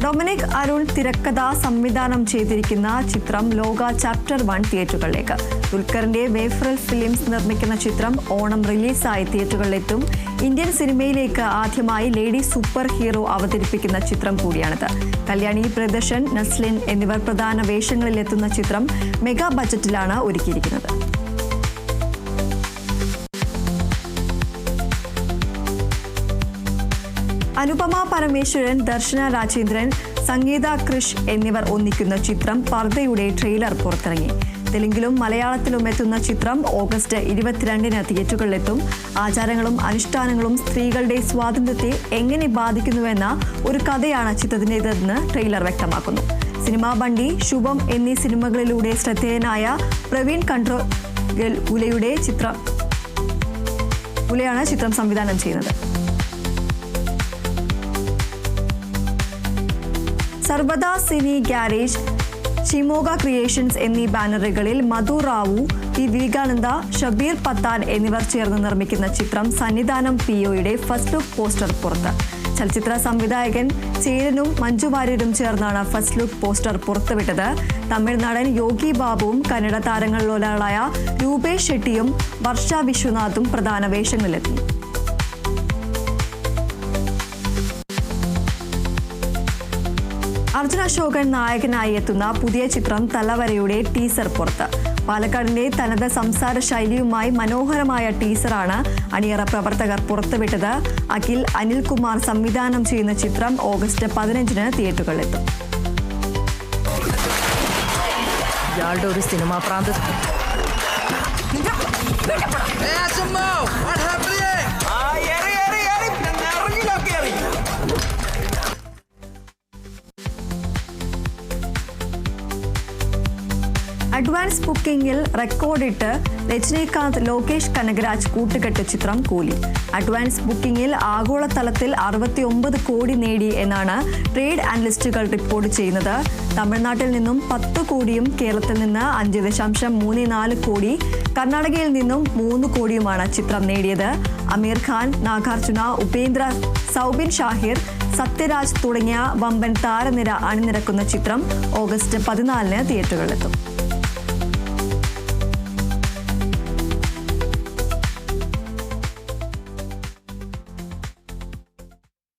Dominic Arun തിരക്കഥ സംവിധാനം ചെയ്തിരിക്കുന്ന ചിത്രം ലോക ചാപ്റ്റർ 1 തിയേറ്ററുകളിലേക്ക്. ദുൽഖറിന്റെ വേഫ്രൽ ഫിലിംസ് നിർമ്മിക്കുന്ന ചിത്രം ഓണം റിലീസായി തിയേറ്ററുകളിലെത്തും. ഇന്ത്യൻ സിനിമയിലേക്ക് ആദ്യമായി ലേഡി സൂപ്പർ ഹീറോ അവതരിപ്പിക്കുന്ന ചിത്രം കൂടിയാണിത്. കല്യാണി പ്രിയദർശൻ, നസ്ലിൻ എന്നിവർ പ്രധാന വേഷങ്ങളിലെത്തുന്ന ചിത്രം മെഗാ ബജറ്റിലാണ് ഒരുക്കിയിരിക്കുന്നത്. അനുപമ പരമേശ്വരൻ, ദർശന രാജേന്ദ്രൻ, സംഗീത കൃഷ് എന്നിവർ ഒന്നിക്കുന്ന ചിത്രം പർദ്ദയുടെ ട്രെയിലർ പുറത്തിറങ്ങി. തെലുങ്കിലും മലയാളത്തിലും എത്തുന്ന ചിത്രം ഓഗസ്റ്റ് 22-ന് തിയേറ്ററുകളിലെത്തും. ആചാരങ്ങളും അനുഷ്ഠാനങ്ങളും സ്ത്രീകളുടെ സ്വാതന്ത്ര്യത്തെ എങ്ങനെ ബാധിക്കുന്നുവെന്ന ഒരു കഥയാണ് ചിത്രത്തിൻ്റെതെന്ന് ട്രെയിലർ വ്യക്തമാക്കുന്നു. സിനിമാ ബണ്ടി, ശുഭം എന്നീ സിനിമകളിലൂടെ ശ്രദ്ധേയനായ പ്രവീൺ കണ്ട്രോഗൽ ഉലയാണ് ചിത്രം സംവിധാനം ചെയ്യുന്നത്. സർവദ സിനി ഗാരേജ്, ഷിമോഗ ക്രിയേഷൻസ് എന്നീ ബാനറുകളിൽ മധു റാവു, പി വിവേകാനന്ദ, ഷബീർ പത്താൻ എന്നിവർ ചേർന്ന് നിർമ്മിക്കുന്ന ചിത്രം സന്നിധാനം POയുടെ ഫസ്റ്റ് ലുക്ക് പോസ്റ്റർ പുറത്ത്. ചലച്ചിത്ര സംവിധായകൻ ചേരനും മഞ്ജു വാര്യരും ചേർന്നാണ് ഫസ്റ്റ് ലുക്ക് പോസ്റ്റർ പുറത്തുവിട്ടത്. തമിഴ് നടൻ യോഗി ബാബുവും കന്നഡ താരങ്ങളിലൊരാളായ രൂപേഷ് ഷെട്ടിയും വർഷ വിശ്വനാഥും പ്രധാന വേഷങ്ങളിലെത്തി. അർജുൻ അശോകൻ നായകനായി എത്തുന്ന പുതിയ ചിത്രം തലവരയുടെ ടീസർ പുറത്ത്. പാലക്കാടിന്റെ തനത് സംസാര ശൈലിയുമായി മനോഹരമായ ടീസറാണ് അണിയറ പ്രവർത്തകർ പുറത്തുവിട്ടത്. അഖിൽ അനിൽകുമാർ സംവിധാനം ചെയ്യുന്ന ചിത്രം ഓഗസ്റ്റ് 15-ന് തിയേറ്ററുകളിലെത്തും. ഇയാളുടെ ഒരു സിനിമാ പ്രാന്ത്. അഡ്വാൻസ് ബുക്കിംഗിൽ റെക്കോർഡിട്ട് രജനീകാന്ത്, ലോകേഷ് കനകരാജ് കൂട്ടുകെട്ട് ചിത്രം കൂലി. അഡ്വാൻസ് ബുക്കിംഗിൽ ആഗോളതലത്തിൽ 69 കോടി നേടി എന്നാണ് ട്രേഡ് അനലിസ്റ്റുകൾ റിപ്പോർട്ട് ചെയ്യുന്നത്. തമിഴ്നാട്ടിൽ നിന്നും 10 കോടിയും കേരളത്തിൽ നിന്ന് 5.34 കോടി, കർണാടകയിൽ നിന്നും 3 കോടിയുമാണ് ചിത്രം നേടിയത്. അമീർ ഖാൻ, നാഗാർജുന, ഉപേന്ദ്ര, സൗബിൻ ഷാഹിർ, സത്യരാജ് തുടങ്ങിയ വമ്പൻ താരനിര അണിനിരക്കുന്ന ചിത്രം ഓഗസ്റ്റ് 14-ന് തിയേറ്ററുകളിലെത്തും.